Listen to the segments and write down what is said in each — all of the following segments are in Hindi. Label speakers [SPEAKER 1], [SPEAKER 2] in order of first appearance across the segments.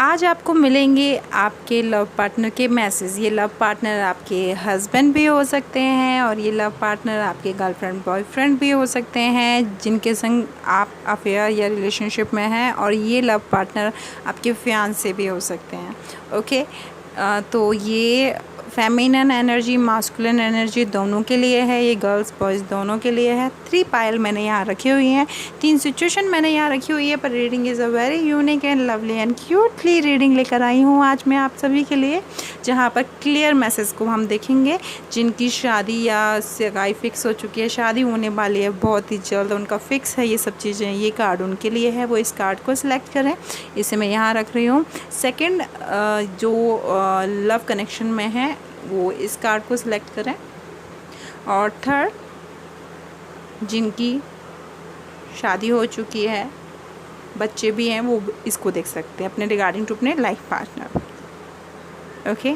[SPEAKER 1] आज आपको मिलेंगे आपके लव पार्टनर के मैसेज। ये लव पार्टनर आपके हस्बैंड भी हो सकते हैं और ये लव पार्टनर आपके गर्लफ्रेंड बॉयफ्रेंड भी हो सकते हैं जिनके संग आप अफेयर या रिलेशनशिप में हैं, और ये लव पार्टनर आपके फियांसे भी हो सकते हैं। ओके, तो ये फेमिनिन एनर्जी मास्कुलिन एनर्जी दोनों के लिए है, ये गर्ल्स बॉयज़ दोनों के लिए है। 3 पायल मैंने यहाँ रखी हुई हैं, 3 सिचुएशन मैंने यहाँ रखी हुई है, पर reading is a very unique and lovely and cutely reading लेकर आई हूँ आज मैं आप सभी के लिए, जहाँ पर क्लियर मैसेज को हम देखेंगे। जिनकी शादी या सगाई फिक्स हो चुकी है, शादी होने वाली है बहुत ही जल्द, उनका फिक्स है ये सब चीज़ें, ये कार्ड उनके लिए है, वो इस कार्ड को सिलेक्ट करें। इसे मैं यहाँ रख रही हूँ। सेकेंड, जो लव कनेक्शन में है वो इस कार्ड को सिलेक्ट करें। और थर्ड, जिनकी शादी हो चुकी है, बच्चे भी हैं, वो इसको देख सकते हैं अपने रिगार्डिंग टू अपने लाइफ पार्टनर। ओके,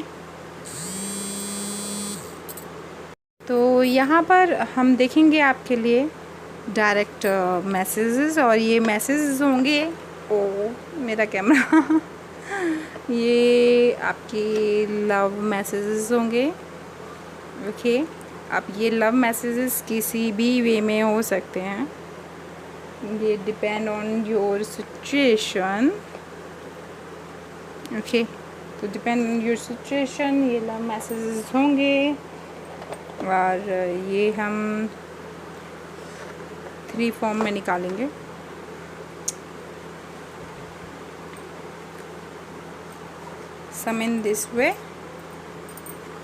[SPEAKER 1] तो यहाँ पर हम देखेंगे आपके लिए डायरेक्ट मैसेजेस, और ये मैसेजेस होंगे, ओ मेरा कैमरा ये आपकी लव मैसेजेस होंगे। ओके, अब ये लव मैसेजेस किसी भी वे में हो सकते हैं, ये depend on your situation. Okay, तो डिपेंड ऑन योर सिचुएशन ये लव मैसेजेस होंगे, और ये हम 3 फॉर्म में निकालेंगे। Some in this way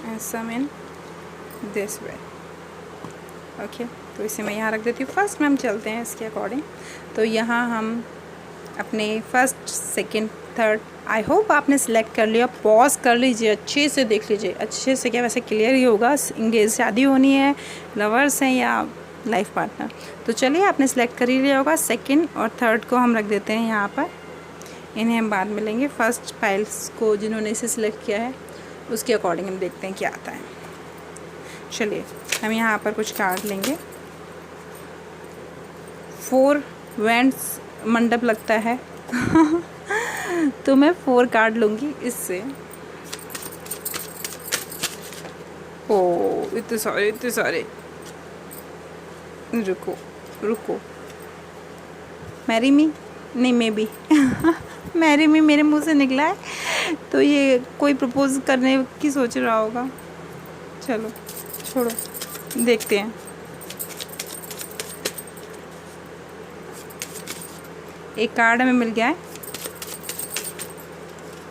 [SPEAKER 1] and some in this way। Okay, तो इसे मैं यहाँ रख देती हूँ। फर्स्ट में हम चलते हैं इसके अकॉर्डिंग। तो यहाँ हम अपने first second third, I hope आपने सेलेक्ट कर लिया। पॉज कर लीजिए, अच्छे से देख लीजिए, अच्छे से, क्या वैसे क्लियर ही होगा। इंगेज शादी होनी है, लवर्स हैं या लाइफ पार्टनर, तो चलिए आपने सेलेक्ट कर ही लिया होगा। सेकेंड और थर्ड को हम रख देते हैं यहाँ पर, इन्हें हम बाद में लेंगे। फर्स्ट फाइल्स को जिन्होंने इसे सिलेक्ट किया है उसके अकॉर्डिंग हम देखते हैं क्या आता है। चलिए हम यहाँ पर कुछ कार्ड लेंगे। 4 वेंट्स मंडप लगता है तो मैं 4 कार्ड लूँगी इससे। ओ इतने सारे, इतने सारे, रुको रुको। मैरी मी नहीं, मे बी मैरी मी मेरे मुंह से निकला है, तो ये कोई प्रपोज करने की सोच रहा होगा। चलो छोड़ो, देखते हैं। एक कार्ड हमें मिल गया है,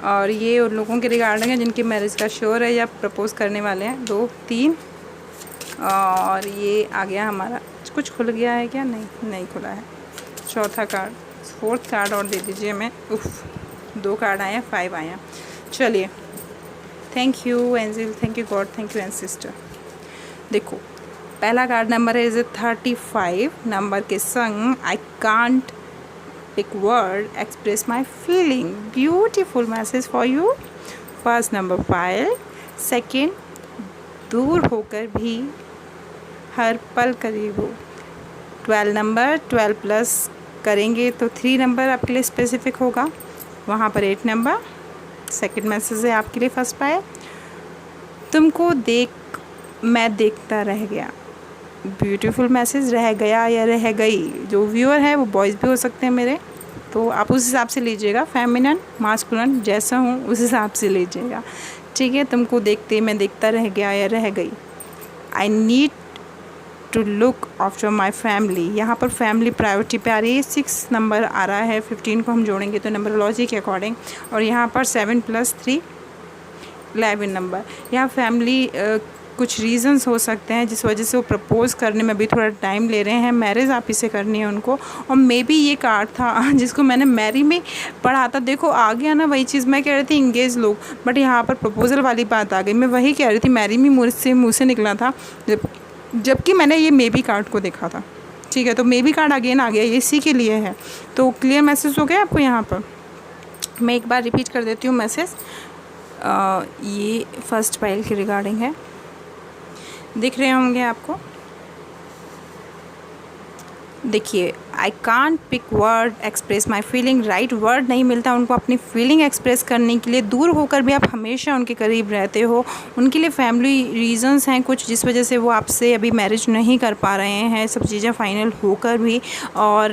[SPEAKER 1] और ये उन लोगों के रिगार्डिंग है जिनकी मैरिज का श्योर है या प्रपोज करने वाले हैं। 2 3, और ये आ गया हमारा। कुछ खुल गया है क्या? नहीं खुला है। चौथा कार्ड, 4th कार्ड और दे दीजिए मैं। उफ, 2 कार्ड आए हैं, 5 आए हैं। चलिए, thank you angel, thank you God, thank you ancestor. देखो, पहला कार्ड नंबर है 35 नंबर के संग I can't pick word express my feeling, beautiful message for you. First number 5, second दूर होकर भी हर पल करीब हो। 12 नंबर, 12 प्लस करेंगे तो 3 नंबर आपके लिए स्पेसिफिक होगा, वहाँ पर 8 नंबर। सेकंड मैसेज है आपके लिए फर्स्ट पाए, तुमको देख मैं देखता रह गया। ब्यूटीफुल मैसेज, रह गया या रह गई। जो व्यूअर है वो बॉयज़ भी हो सकते हैं मेरे, तो आप उस हिसाब से लीजिएगा, फेमिनिन मास्कुलिन जैसा हूँ उस हिसाब से लीजिएगा, ठीक है। तुमको देखते मैं देखता रह गया या रह गई। I need to look after my family, यहाँ पर फैमिली प्रायोरिटी पे आ रही है। 6 नंबर आ रहा है, 15 को हम जोड़ेंगे तो नंबरोलॉजी के अकॉर्डिंग, और यहाँ पर 7 + 3 11 नंबर। यहाँ फैमिली कुछ रीजंस हो सकते हैं जिस वजह से वो प्रपोज़ करने में भी थोड़ा टाइम ले रहे हैं। मैरिज आप ही से करनी है उनको, और मे बी ये कार्ड था जिसको मैंने मैरी में पढ़ा था। देखो आ गया ना वही चीज़, मैं कह रही थी इंगेज लोग, बट यहाँ पर प्रपोजल वाली बात आ गई। मैं वही कह रही थी, मैरी में मुँह से निकला था जबकि मैंने ये मे बी कार्ड को देखा था, ठीक है। तो मे बी कार्ड अगेन आ गया, ये इसी के लिए है। तो क्लियर मैसेज हो गया आपको। यहाँ पर मैं एक बार रिपीट कर देती हूँ मैसेज। ये फर्स्ट फाइल के रिगार्डिंग है, दिख रहे होंगे आपको। देखिए, I can't pick word express my feeling, right word नहीं मिलता उनको अपनी फीलिंग एक्सप्रेस करने के लिए। दूर होकर भी आप हमेशा उनके करीब रहते हो। उनके लिए फैमिली रीजंस हैं कुछ, जिस वजह से वो आपसे अभी मैरिज नहीं कर पा रहे हैं, सब चीज़ें फाइनल होकर भी। और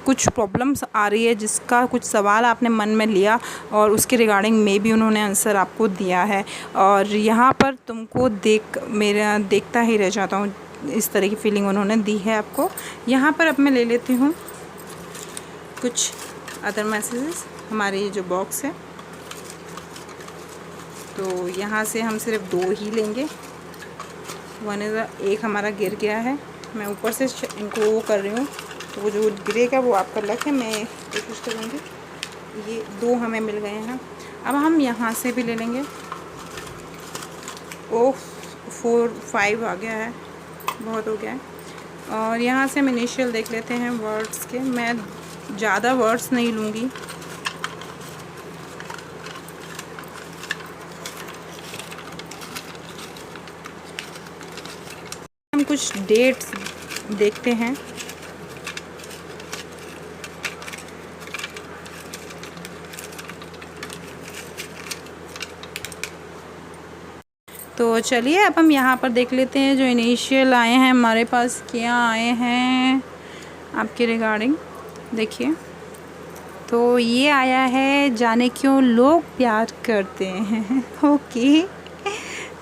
[SPEAKER 1] कुछ प्रॉब्लम्स आ रही है, जिसका कुछ सवाल आपने मन में लिया और उसके रिगार्डिंग में भी उन्होंने आंसर आपको दिया है। और यहाँ पर तुमको देखता ही रह जाता हूँ, इस तरह की फीलिंग उन्होंने दी है आपको। यहाँ पर अब मैं ले लेती हूँ कुछ अदर मैसेजेस, हमारे ये जो बॉक्स है। तो यहाँ से हम सिर्फ 2 ही लेंगे। एक हमारा गिर गया है, मैं ऊपर से इनको वो कर रही हूँ, तो वो जो गिरेगा वो आपका लक है, मैं कोशिश करूँगी। ये 2 हमें मिल गए हैं। अब हम यहाँ से भी ले लेंगे। ओह 4 5 आ गया है, बहुत हो गया है। और यहाँ से हम इनिशियल देख लेते हैं वर्ड्स के। मैं ज़्यादा वर्ड्स नहीं लूँगी। हम कुछ डेट्स देखते हैं। तो चलिए अब हम यहाँ पर देख लेते हैं जो इनिशियल आए हैं हमारे पास, क्या आए हैं आपके रिगार्डिंग। देखिए, तो ये आया है, जाने क्यों लोग प्यार करते हैं। ओके,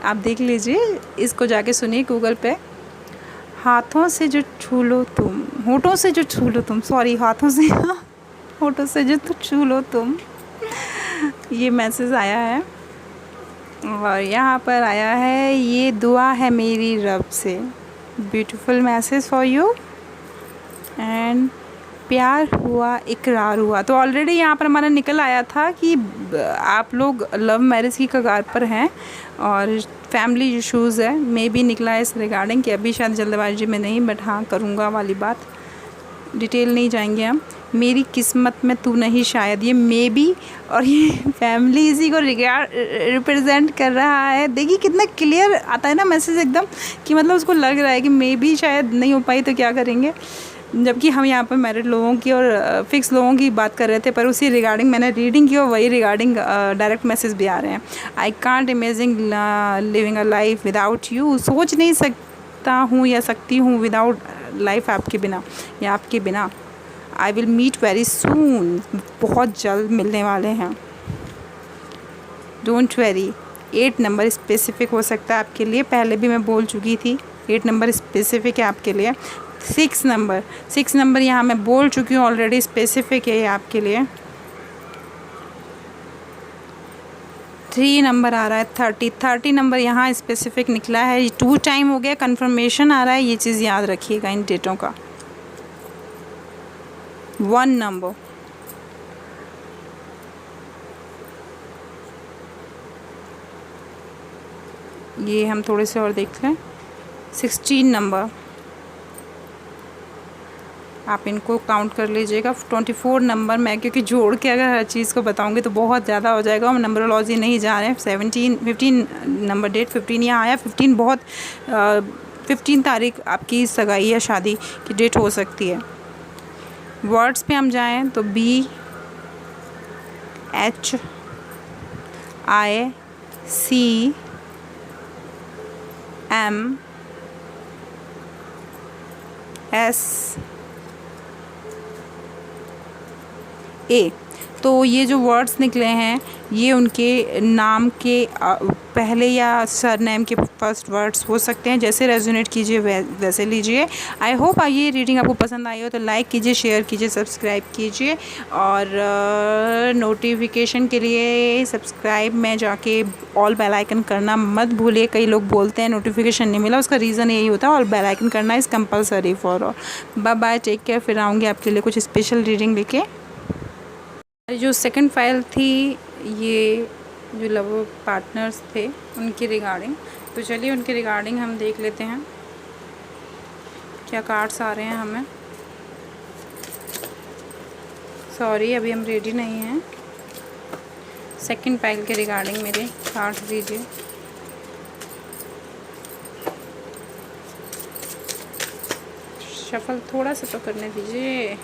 [SPEAKER 1] आप देख लीजिए, इसको जाके सुनिए गूगल पे। हाथों से जो छू लो तुम, होठों से जो छू लो तुम, सॉरी हाथों से होठों से जो छू लो तुम, ये मैसेज आया है। और यहाँ पर आया है, ये दुआ है मेरी रब से, beautiful message for you. And प्यार हुआ इकरार हुआ। तो ऑलरेडी यहाँ पर हमारा निकल आया था कि आप लोग लव मैरिज की कगार पर हैं और फैमिली इशूज़ है। मे भी निकला है इस रिगार्डिंग कि अभी शायद जल्दबाजी में नहीं, बट हाँ करूँगा वाली बात, डिटेल नहीं जाएंगे हम। मेरी किस्मत में तू नहीं शायद, ये मे बी, और ये फैमिली इसी को रिप्रेजेंट कर रहा है। देखिए कितना क्लियर आता है ना मैसेज एकदम, कि मतलब उसको लग रहा है कि मे बी शायद नहीं हो पाई तो क्या करेंगे। जबकि हम यहाँ पर मैरिड लोगों की और फिक्स लोगों की बात कर रहे थे, पर उसी रिगार्डिंग मैंने रीडिंग की और वही रिगार्डिंग डायरेक्ट मैसेज भी आ रहे हैं। I can't imagine living a life without you, सोच नहीं सकता हूँ या सकती हूँ विदाउट लाइफ, आपके बिना या आपके बिना। I will meet very soon, बहुत जल्द मिलने वाले हैं। डोंट वेरी, 8 नंबर स्पेसिफिक हो सकता है आपके लिए, पहले भी मैं बोल चुकी थी 8 नंबर स्पेसिफिक है आपके लिए। 6 नंबर यहाँ मैं बोल चुकी हूँ ऑलरेडी, स्पेसिफिक है ये आपके लिए। 3 नंबर आ रहा है, 30 नंबर यहाँ स्पेसिफिक निकला है। 2 टाइम हो गया, कंफर्मेशन आ रहा है, ये चीज़ याद रखिएगा इन डेटों का। 1 नंबर, ये हम थोड़े से और देख लें। 16 नंबर, आप इनको काउंट कर लीजिएगा। 24 नंबर, मैं क्योंकि जोड़ के अगर हर चीज़ को बताऊंगी तो बहुत ज़्यादा हो जाएगा, हम नंबरोलॉजी नहीं जा रहे हैं। 15 नंबर डेट 15 यहाँ आया। 15 बहुत 15 तारीख आपकी सगाई या शादी की डेट हो सकती है। वर्ड्स पे हम जाएं तो BHICM SA। तो ये जो वर्ड्स निकले हैं ये उनके नाम के पहले या सरनेम के फर्स्ट वर्ड्स हो सकते हैं। जैसे रेजोनेट कीजिए वैसे लीजिए। आई होप ये रीडिंग आपको पसंद आई हो तो लाइक कीजिए, शेयर कीजिए, सब्सक्राइब कीजिए। और नोटिफिकेशन के लिए सब्सक्राइब में जाके ऑल बेल आइकन करना मत भूलिए। कई लोग बोलते हैं नोटिफिकेशन नहीं मिला, उसका रीज़न यही होता है, ऑल बेल आइकन करना is compulsory for all. Bye bye, take care. फिर आऊँगी आपके लिए कुछ स्पेशल रीडिंग लेके। जो सेकंड फाइल थी ये जो लव पार्टनर्स थे उनकी रिगार्डिंग, तो चलिए उनके रिगार्डिंग हम देख लेते हैं क्या कार्ड्स आ रहे हैं हमें। सॉरी अभी हम रेडी नहीं हैं। सेकंड फाइल के रिगार्डिंग मेरे कार्ड्स दीजिए। शफल थोड़ा सा तो करने दीजिए।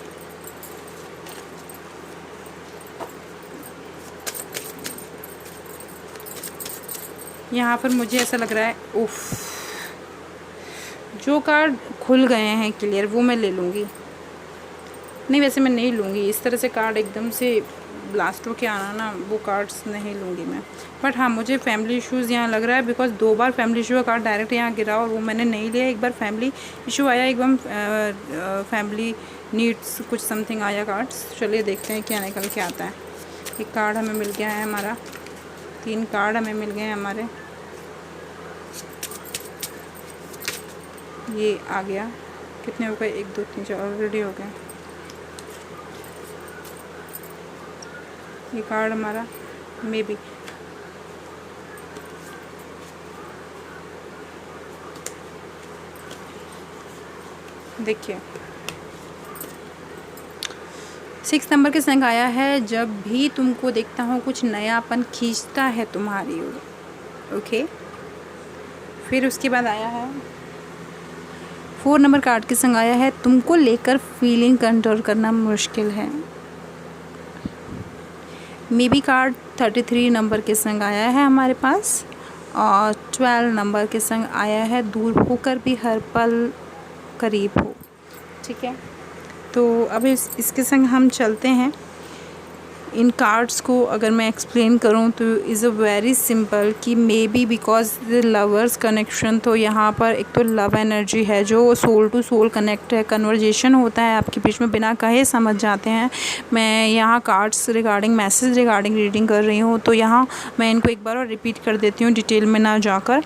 [SPEAKER 1] यहाँ पर मुझे ऐसा लग रहा है, उफ, जो कार्ड खुल गए हैं क्लियर वो मैं ले लूँगी। नहीं, वैसे मैं नहीं लूँगी इस तरह से कार्ड एकदम से ब्लास्ट होके आना ना, वो कार्ड्स नहीं लूँगी मैं। बट हाँ, मुझे फैमिली इश्यूज़ यहाँ लग रहा है, बिकॉज 2 बार फैमिली इशू का कार्ड डायरेक्ट यहाँ गिरा और वो मैंने नहीं लिया। एक बार फैमिली इशू आया, एक बार फैमिली नीड्स कुछ समथिंग आया कार्ड्स। चलिए देखते हैं क्या निकल के आता है। एक कार्ड हमें मिल गया है हमारा, 3 कार्ड हमें मिल गए हैं हमारे। ये आ गया, कितने हो गए, 1 2 3 4 ऑलरेडी हो गए। ये कार्ड हमारा मे बी देखिए 6 नंबर के संग आया है। जब भी तुमको देखता हूँ कुछ नयापन खींचता है तुम्हारी ओर। ओके, फिर उसके बाद आया है 4 नंबर कार्ड के संग आया है, तुमको लेकर फीलिंग कंट्रोल करना मुश्किल है। मे बी कार्ड 33 नंबर के संग आया है हमारे पास, और 12 नंबर के संग आया है, दूर होकर भी हर पल करीब हो। ठीक है, तो अब इसके संग हम चलते हैं। इन कार्ड्स को अगर मैं एक्सप्लेन करूं तो इज़ अ वेरी सिंपल कि may be because the lovers connection. तो यहाँ पर एक तो लव एनर्जी है जो सोल टू सोल कनेक्ट है, कन्वर्जेशन होता है आपके बीच में, बिना कहे समझ जाते हैं। मैं यहाँ cards regarding message regarding reading कर रही हूँ, तो यहाँ मैं इनको एक बार और रिपीट कर देती हूँ डिटेल में ना जाकर।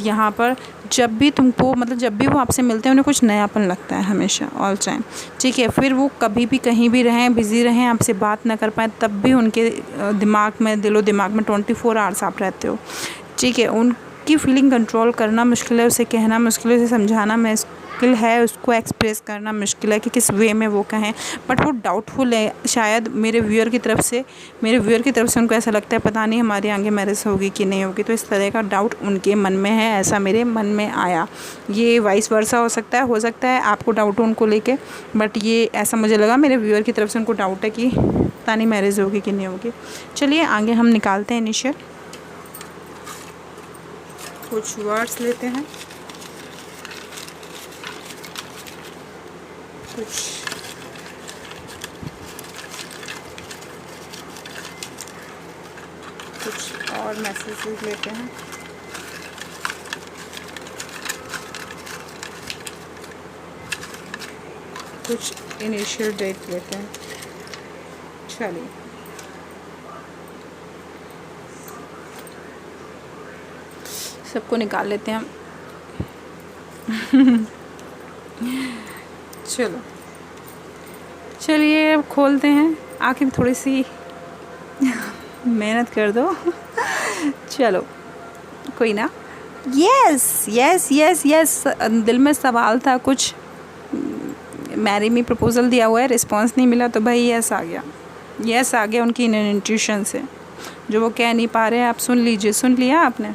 [SPEAKER 1] यहाँ पर जब भी तुमको मतलब जब भी वो आपसे मिलते हैं उन्हें कुछ नयापन लगता है हमेशा, ऑल टाइम। ठीक है, फिर वो कभी भी कहीं भी रहें, बिज़ी रहें, आपसे बात ना कर पाएँ, तब भी उनके दिमाग में, दिलो दिमाग में 24 आवर्स आप रहते हो। ठीक है, उनकी फीलिंग कंट्रोल करना मुश्किल है, उसे कहना मुश्किल है, उसे समझाना मुश्किल है, उसको एक्सप्रेस करना मुश्किल है कि किस वे में वो कहें। बट वो डाउटफुल है, शायद मेरे व्यूअर की तरफ से उनको ऐसा लगता है पता नहीं हमारी आगे मैरिज होगी कि नहीं होगी। तो इस तरह का डाउट उनके मन में है, ऐसा मेरे मन में आया। ये वाइस वर्सा हो सकता है आपको डाउट हो उनको लेके, बट ये ऐसा मुझे लगा मेरे व्यूअर की तरफ से उनको डाउट है कि पता नहीं मैरिज होगी कि नहीं होगी। चलिए आगे हम निकालते हैं इनिशियल कुछ वर्ड्स लेते हैं, कुछ और मैसेजेस लेते हैं। कुछ इनिशियल डेट लेते हैं। चलिए सबको निकाल लेते हैं हम। चलिए अब खोलते हैं, आखिर थोड़ी सी मेहनत कर दो। चलो कोई ना। यस दिल में सवाल था कुछ, मैरी मी प्रपोज़ल दिया हुआ है, रिस्पांस नहीं मिला, तो भाई यस आ गया उनकी इंट्यूशन से, जो वो कह नहीं पा रहे हैं। आप सुन लीजिए, सुन लिया आपने।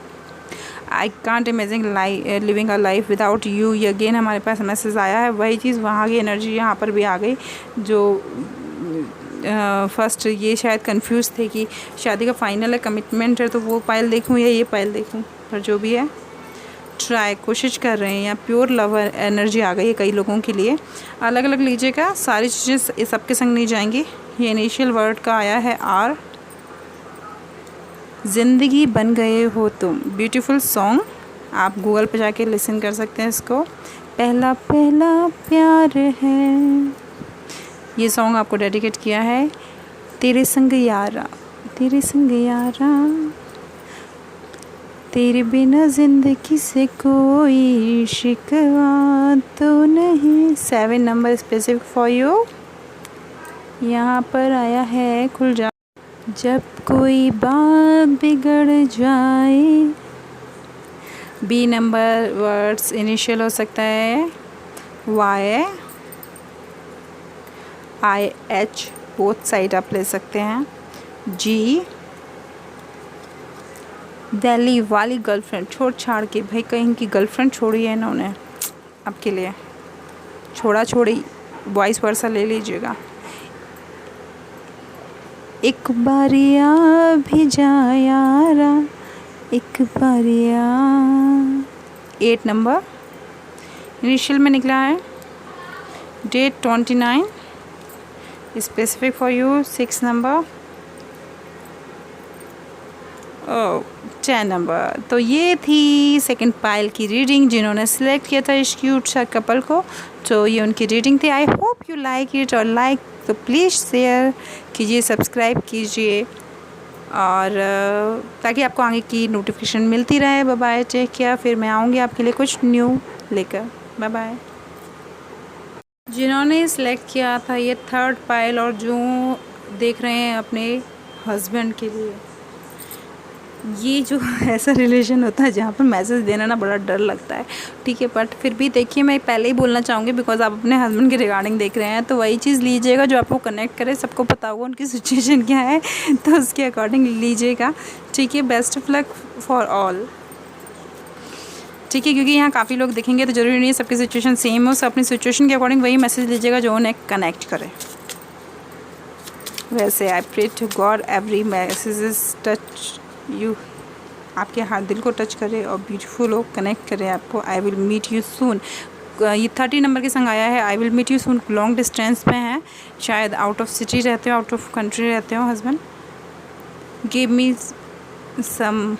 [SPEAKER 1] I can't imagine living a life without you. ये अगेन हमारे पास मैसेज आया है, वही चीज़ वहाँ की एनर्जी यहाँ पर भी आ गई। जो फर्स्ट ये शायद कंफ्यूज थे कि शादी का फाइनल है, कमिटमेंट है, तो वो पाइल देखूँ या ये पाइल देखूँ, पर जो भी है ट्राई कोशिश कर रहे हैं। या प्योर लव एनर्जी आ गई है कई लोगों के लिए। अलग अलग लीजिएगा, सारी चीज़ें सबके संग नहीं जाएंगी। ये इनिशियल वर्ड का आया है आर, ज़िंदगी बन गए हो तुम। ब्यूटीफुल सॉन्ग, आप गूगल पे जाके लिसन कर सकते हैं इसको। पहला पहला प्यार है, ये सॉन्ग आपको डेडिकेट किया है। तेरे संग यारा, तेरे बिना ज़िंदगी से कोई शिकवा तो नहीं। 7 नंबर स्पेसिफिक फॉर यू। यहाँ पर आया है खुल जा, जब कोई बात बिगड़ जाए। बी नंबर वर्ड्स इनिशियल हो सकता है वाई, IH, बोथ साइड आप ले सकते हैं। जी, दिल्ली वाली गर्लफ्रेंड छोड़ छाड़ के, भाई कहीं की गर्लफ्रेंड छोड़ी है इन्होंने आपके लिए। छोड़ा छोड़ी वॉइस वर्सा ले लीजिएगा। एक बारिया भी जा यारा, एक बारिया। 8 नंबर इनिशियल में निकला है। Date 29, specific for you 6 number. 10 number. तो ये थी सेकंड पाइल की रीडिंग जिन्होंने सिलेक्ट किया था इस क्यूट सा कपल को। तो ये उनकी रीडिंग थी। I hope you like it, और लाइक तो प्लीज़ शेयर कीजिए, सब्सक्राइब कीजिए, और ताकि आपको आगे की नोटिफिकेशन मिलती रहे। Bye bye, take care. फिर मैं आऊँगी आपके लिए कुछ न्यू लेकर। Bye bye. जिन्होंने सिलेक्ट किया था ये थर्ड पाइल, और जो देख रहे हैं अपने हस्बैंड के लिए, ये जो ऐसा रिलेशन होता है जहाँ पर मैसेज देना ना बड़ा डर लगता है, ठीक है। बट फिर भी देखिए, मैं पहले ही बोलना चाहूँगी बिकॉज आप अपने हस्बैंड के रिगार्डिंग देख रहे हैं, तो वही चीज़ लीजिएगा जो आपको कनेक्ट करे। सबको पता होगा उनकी सिचुएशन क्या है, तो उसके अकॉर्डिंग लीजिएगा, ठीक है। Best of luck for all, ठीक है। क्योंकि यहाँ काफ़ी लोग देखेंगे तो ज़रूरी नहीं है सबकी सिचुएशन सेम हो। सब अपनी सिचुएशन के अकॉर्डिंग वही मैसेज लीजिएगा जो उन्हें कनेक्ट करे। वैसे I pray to God every messages touch you, आपके हाथ दिल को टच करे और ब्यूटीफुल हो, कनेक्ट करे आपको। I will meet you soon, ये 30 नंबर के संग आया है। I will meet you soon long distance में है, शायद आउट ऑफ सिटी रहते हो, आउट ऑफ कंट्री रहते हो husband. Give me some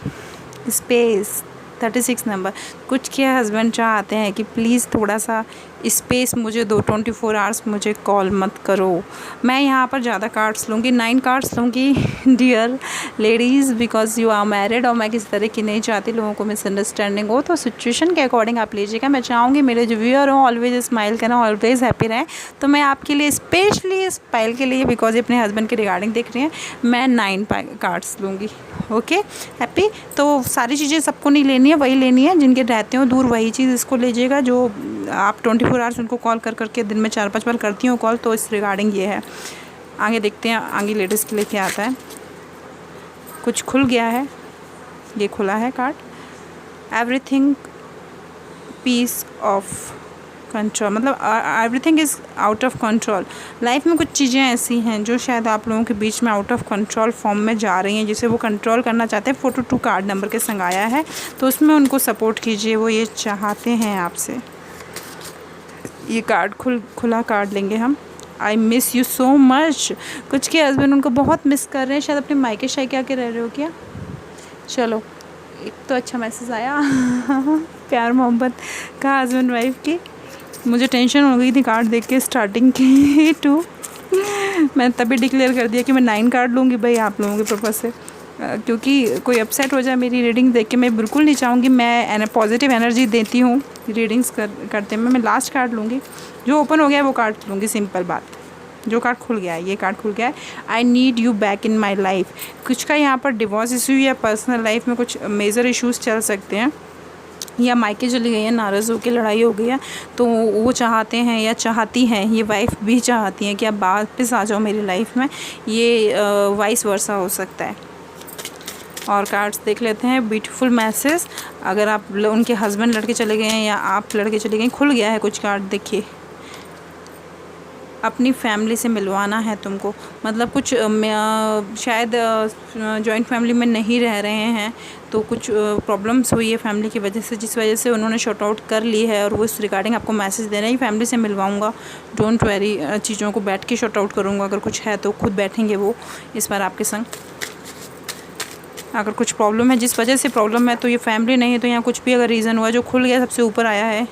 [SPEAKER 1] space, 36 number. कुछ के हस्बैंड चाहते हैं कि प्लीज़ थोड़ा सा स्पेस मुझे दो, 24 आवर्स मुझे कॉल मत करो। मैं यहाँ पर ज़्यादा कार्ड्स लूँगी, 9 कार्ड्स लूँगी dear ladies, because you are married, और मैं किसी तरह की नहीं चाहती लोगों को मिसअंडरस्टैंडिंग हो। तो सिचुएशन के अकॉर्डिंग आप लीजिएगा। मैं चाहूँगी मेरे जो व्यूअर हो ऑलवेज स्माइल करें, ऑलवेज हैप्पी रहें। तो मैं आपके लिए स्पेशली इस पाइल के लिए, बिकॉज ये अपने हस्बैंड के रिगार्डिंग देख रही हैं, मैं 9 कार्ड्स लूँगी। Okay, happy. तो सारी चीज़ें सबको नहीं लेनी है, वही लेनी है जिनके रहते हो दूर, वही चीज़ इसको लीजिएगा। जो आप 24 आवर्स उनको कॉल कर करके दिन में 4-5 बार करती हूँ कॉल, तो इस रिगार्डिंग ये है। आगे देखते हैं आगे लेडीज़ के लिए क्या आता है। कुछ खुल गया है, ये खुला है card. Everything piece of control, मतलब everything is out of control. Life में कुछ चीज़ें ऐसी हैं जो शायद आप लोगों के बीच में आउट ऑफ कंट्रोल फॉर्म में जा रही हैं, जिसे वो कंट्रोल करना चाहते हैं। 42 कार्ड नंबर के संग आया है, तो उसमें उनको सपोर्ट कीजिए, वो ये चाहते हैं आपसे। ये कार्ड खुला कार्ड लेंगे हम। I miss you so much. कुछ के हस्बैंड उनको बहुत मिस कर रहे हैं, शायद अपने मायके शायके आके रह रहे हो क्या। चलो, एक तो अच्छा मैसेज आया प्यार मोहब्बत का हस्बैंड वाइफ की। मुझे टेंशन हो गई थी कार्ड देख के स्टार्टिंग की 2। मैं तभी डिक्लेयर कर दिया कि मैं 9 कार्ड लूँगी भाई आप लोगों के पर्पज़ से, क्योंकि कोई अपसेट हो जाए मेरी रीडिंग देख के, मैं बिल्कुल नहीं चाहूँगी। मैं पॉजिटिव एनर्जी देती हूँ रीडिंग्स करते में। मैं लास्ट कार्ड लूँगी, जो ओपन हो गया है वो कार्ड लूँगी, सिंपल बात। जो कार्ड खुल गया है, ये कार्ड खुल गया है। I need you back in my life. कुछ का यहाँ पर डिवोर्स इशू या पर्सनल लाइफ में कुछ मेजर इश्यूज़ चल सकते हैं, या मायके चली गई है, नाराज़ होकर लड़ाई हो गई है, तो वो चाहते हैं या चाहती हैं, ये वाइफ भी चाहती हैं कि आप वापस आ जाओ मेरी लाइफ में। ये वाइस वर्सा हो सकता है। और कार्ड्स देख लेते हैं। ब्यूटीफुल मैसेज, अगर आप उनके हस्बैंड लड़के चले गए हैं या आप लड़के चले गए, खुल गया है कुछ कार्ड। देखिए, अपनी फैमिली से मिलवाना है तुमको, मतलब कुछ शायद जॉइंट फैमिली में नहीं रह रहे हैं, तो कुछ प्रॉब्लम्स हुई है फैमिली की वजह से, जिस वजह से उन्होंने शॉर्ट आउट कर ली है, और वो इस रिगार्डिंग आपको मैसेज दे रहे हैं। फैमिली से मिलवाऊंगा, डोंट वरी, चीज़ों को बैठ के शॉर्ट आउट करूँगा। अगर कुछ है तो खुद बैठेंगे वो इस बार आपके संग। अगर कुछ प्रॉब्लम है, जिस वजह से प्रॉब्लम है, तो ये फैमिली नहीं है, तो यहाँ कुछ भी अगर रीज़न हुआ, जो खुल गया सबसे ऊपर आया है।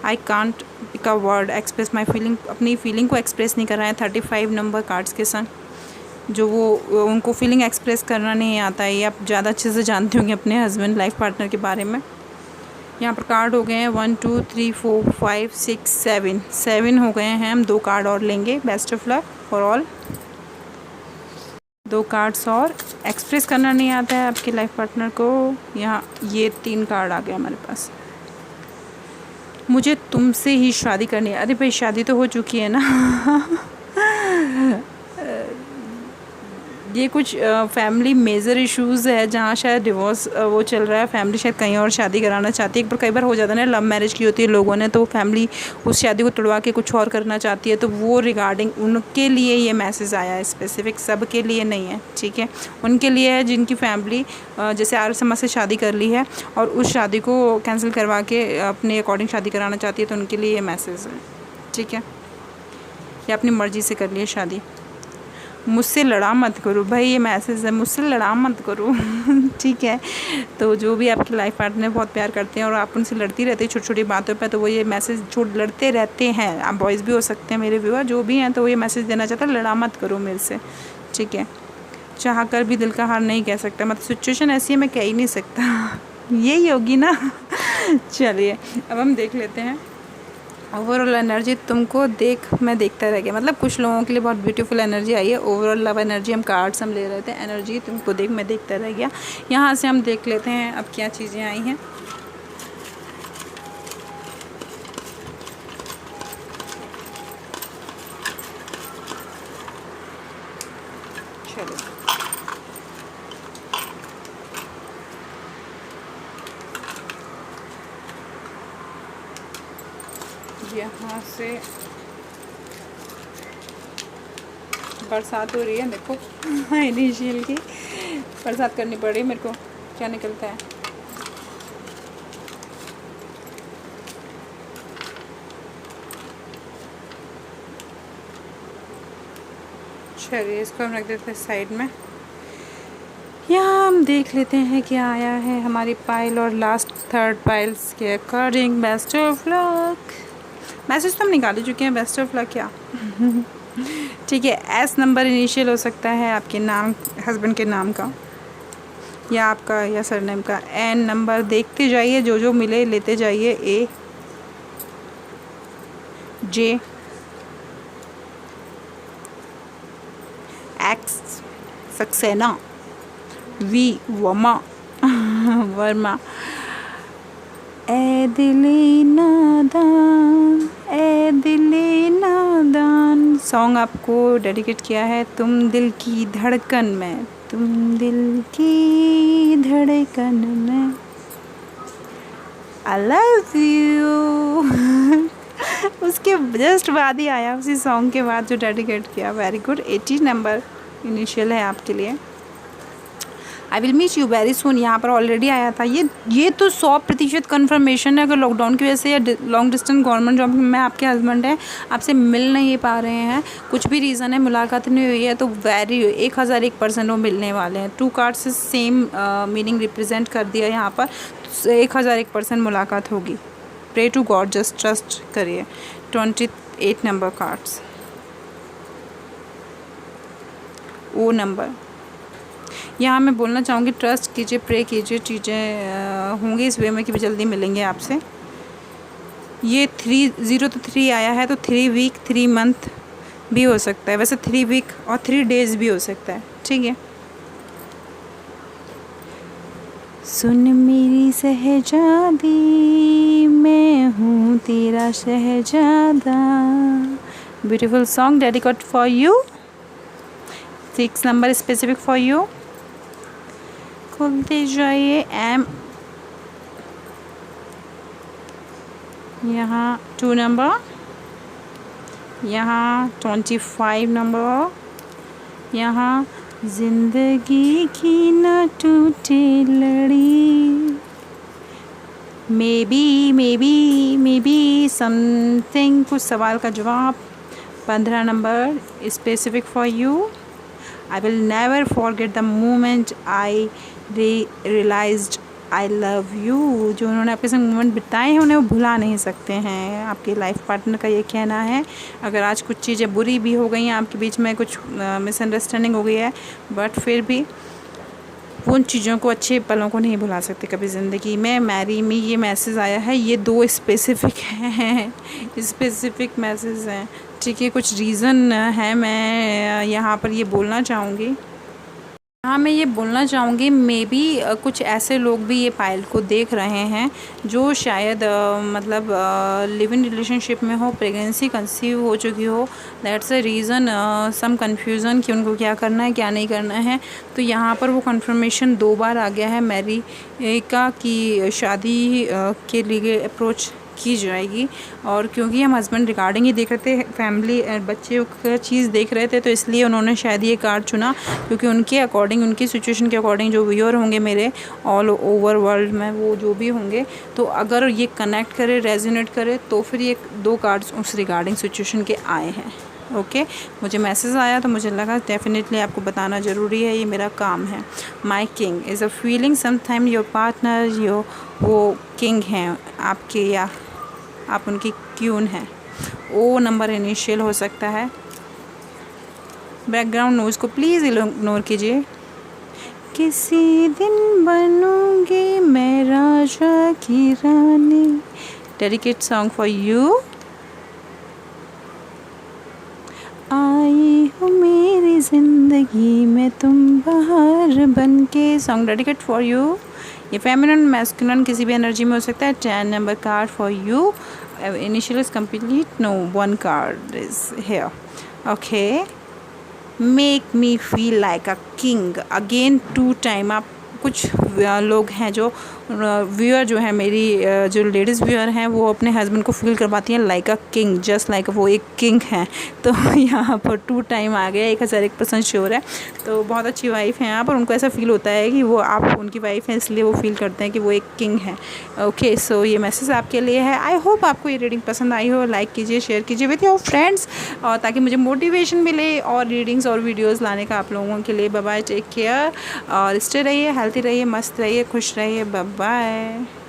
[SPEAKER 1] I can't pick a word express my feeling, अपनी फीलिंग को एक्सप्रेस नहीं कर रहा है 35 नंबर कार्ड्स के संग। जो वो उनको फीलिंग एक्सप्रेस करना नहीं आता है, ये आप ज़्यादा अच्छे से जानते होंगे अपने हस्बैंड लाइफ पार्टनर के बारे में। यहाँ पर कार्ड हो गए हैं 1 2 3 4 5 6 7 हो गए हैं। हम 2 कार्ड और लेंगे। Best of luck for all. 2 cards और। एक्सप्रेस करना नहीं आता है आपके लाइफ पार्टनर को। यहाँ ये 3 कार्ड आ गए हमारे पास। मुझे तुमसे ही शादी करनी है। अरे भाई, शादी तो हो चुकी है ना ये कुछ फैमिली मेजर इश्यूज़ है, जहाँ शायद डिवोर्स वो चल रहा है, फैमिली शायद कहीं और शादी कराना चाहती है। एक बार कई बार हो जाता है ना, लव मैरिज की होती है लोगों ने, तो फैमिली उस शादी को तोड़वा के कुछ और करना चाहती है, तो वो रिगार्डिंग उनके लिए ये मैसेज आया है, स्पेसिफिक सब के लिए नहीं है, ठीक है। उनके लिए है जिनकी फैमिली जैसे आर्य समाज से शादी कर ली है और उस शादी को कैंसिल करवा के अपने अकॉर्डिंग शादी कराना चाहती है, तो उनके लिए ये मैसेज है, ठीक है। या अपनी मर्ज़ी से कर लिए शादी। मुझसे लड़ा मत करो भाई, ये मैसेज है, मुझसे लड़ा मत करो ठीक है। तो जो भी आपकी लाइफ पार्टनर बहुत प्यार करते हैं और आप उनसे लड़ती रहती है छोटी छोटी बातों पे, तो वो ये मैसेज जो लड़ते रहते हैं, आप बॉयज़ भी हो सकते हैं मेरे व्यूअर जो भी हैं, तो वो ये मैसेज देना चाहता है, लड़ा मत करो मेरे से, ठीक है। चाह कर भी दिल का हार नहीं कह सकता, मतलब सिचुएशन ऐसी है मैं कह ही नहीं सकता यही होगी ना चलिए अब हम देख लेते हैं ओवरऑल एनर्जी। तुमको देख मैं देखता रह गया, मतलब कुछ लोगों के लिए बहुत ब्यूटीफुल एनर्जी आई है। ओवरऑल लव एनर्जी हम कार्ड्स हम ले रहे थे, एनर्जी तुमको देख मैं देखता रह गया। यहाँ से हम देख लेते हैं अब क्या चीज़ें आई हैं। चलो यहाँ से बरसात हो रही है, देखो इनिशियल की बरसात करनी पड़ रही है मेरे को, क्या निकलता है। चलिए इसको हम रख देते हैं साइड में। यहाँ हम देख लेते हैं क्या आया है हमारी पाइल और लास्ट थर्ड पाइल्स के according. Best of luck message तो हम निकाल चुके हैं, बेस्ट ऑफ लक क्या ठीक है। एस नंबर इनिशियल हो सकता है आपके नाम, हस्बैंड के नाम का या आपका या सरनेम का। एन नंबर देखते जाइए, जो जो मिले लेते जाइए। ए, जे, एक्स सक्सेना, वी वमा वर्मा। ए दिले नादान, ए दिले नादान सॉन्ग आपको डेडिकेट किया है। तुम दिल की धड़कन में, तुम दिल की धड़कन में, आई लव यू उसके जस्ट बाद ही आया, उसी सॉन्ग के बाद जो डेडिकेट किया। Very good. 80 नंबर इनिशियल है आपके लिए। I will meet you very soon, यहाँ पर ऑलरेडी आया था। ये तो 100% कन्फर्मेशन है। अगर लॉकडाउन की वजह से या लॉन्ग डिस्टेंस गवर्नमेंट जॉब में आपके हस्बैंड हैं, आपसे मिल नहीं पा रहे हैं, कुछ भी रीज़न है, मुलाकात नहीं हुई है, तो वेरी 1001% वो मिलने वाले हैं। 2 कार्ड से सेम मीनिंग रिप्रेजेंट कर दिया यहाँ पर। 1001% मुलाकात होगी। Pray to God, just trust करिए। 28 नंबर कार्ड्स, ओ नंबर। यहाँ मैं बोलना चाहूँगी ट्रस्ट कीजिए, प्रे कीजिए, चीज़ें होंगी इस वे में कि जल्दी मिलेंगे आपसे। ये 3 तो 3 आया है, तो 3 वीक 3 मंथ भी हो सकता है, वैसे 3 वीक और 3 डेज़ भी हो सकता है, ठीक है। सुन मेरी शहजादी, मैं हूँ तेरा शहजादा। Beautiful song dedicate for you. 6 number specific for you. खोलते जाइए। एम यहाँ 2 नंबर, यहाँ 25 नंबर, यहाँ जिंदगी की न टूटे लड़ी, मे बी समथिंग, कुछ सवाल का जवाब। 15 number specific for you. I will never forget the moment I realized I love you। जो उन्होंने आपके संग मोमेंट बिताए हैं उन्हें वो भुला नहीं सकते हैं। आपके लाइफ पार्टनर का ये कहना है। अगर आज कुछ चीज़ें बुरी भी हो गई हैं, आपके बीच में कुछ मिसअंडरस्टैंडिंग हो गई है, बट फिर भी वो उन चीज़ों को, अच्छे पलों को नहीं भुला सकते कभी ज़िंदगी में। मैरी मी ये मैसेज आया है, ये 2 स्पेसिफिक हैं, स्पेसिफिक मैसेज हैं, ठीक है। कुछ रीज़न है, मैं यहाँ पर ये बोलना चाहूँगी। हाँ, मैं ये बोलना चाहूँगी मे बी कुछ ऐसे लोग भी ये पायल को देख रहे हैं जो शायद मतलब लिव इन रिलेशनशिप में हो, प्रेगनेंसी कंसीव हो चुकी हो। That's a reason some confusion कि उनको क्या करना है क्या नहीं करना है। तो यहाँ पर वो कंफर्मेशन 2 बार आ गया है मैरी का कि शादी के लिए अप्रोच की जाएगी। और क्योंकि हम हस्बैंड रिगार्डिंग ही देख रहे थे, फैमिली बच्चे का चीज़ देख रहे थे, तो इसलिए उन्होंने शायद ये कार्ड चुना क्योंकि उनके अकॉर्डिंग, उनकी सिचुएशन के अकॉर्डिंग जो व्यूअर होंगे मेरे ऑल ओवर वर्ल्ड में, वो जो भी होंगे, तो अगर ये कनेक्ट करे, रेजोनेट करे, तो फिर ये 2 कार्ड्स उस रिगार्डिंग सिचुएशन के आए हैं। ओके, मुझे मैसेज आया तो मुझे लगा डेफिनेटली आपको बताना ज़रूरी है, ये मेरा काम है। My king is a feeling sometime your partner वो किंग हैं आपके, या आप उनकी क्यून हैं। ओ नंबर इनिशियल हो सकता है। बैकग्राउंड नॉइज़ को प्लीज़ इग्नोर कीजिए। किसी दिन बनूंगी मैं राजा की रानी, डेडिकेट सॉन्ग फॉर यू। आई हो मेरी ज़िंदगी में तुम बहार बन के, सॉन्ग डेडिकेट फॉर यू। ये फेमिनिन मैस्कुलिन किसी भी एनर्जी में हो सकता है। 10 number card for you. Initial is complete, no 1 card is here. Okay, make me feel like a king again 2 time. आप कुछ लोग हैं जो व्यूअर जो है मेरी जो लेडीज़ व्यूअर हैं वो अपने हस्बैंड को फील करवाती हैं like a king, just like वो एक किंग हैं। तो यहाँ पर 2 टाइम आ गया, 1001% श्योर है। तो बहुत अच्छी वाइफ हैं आप, और उनको ऐसा फील होता है कि वो आप उनकी वाइफ हैं, इसलिए वो फील करते हैं कि वो एक किंग है। ओके, सो ये मैसेज आपके लिए है। आई होप आपको ये रीडिंग पसंद आई हो। लाइक कीजिए, शेयर कीजिए विथ योर फ्रेंड्स, और ताकि मुझे मोटिवेशन मिले और रीडिंग्स और वीडियोज़ लाने का आप लोगों के लिए। बाय बाय, टेक केयर, और स्टे रहिए, हेल्थी रहिए, मस्त रहिए, खुश रहिए। Bye bye.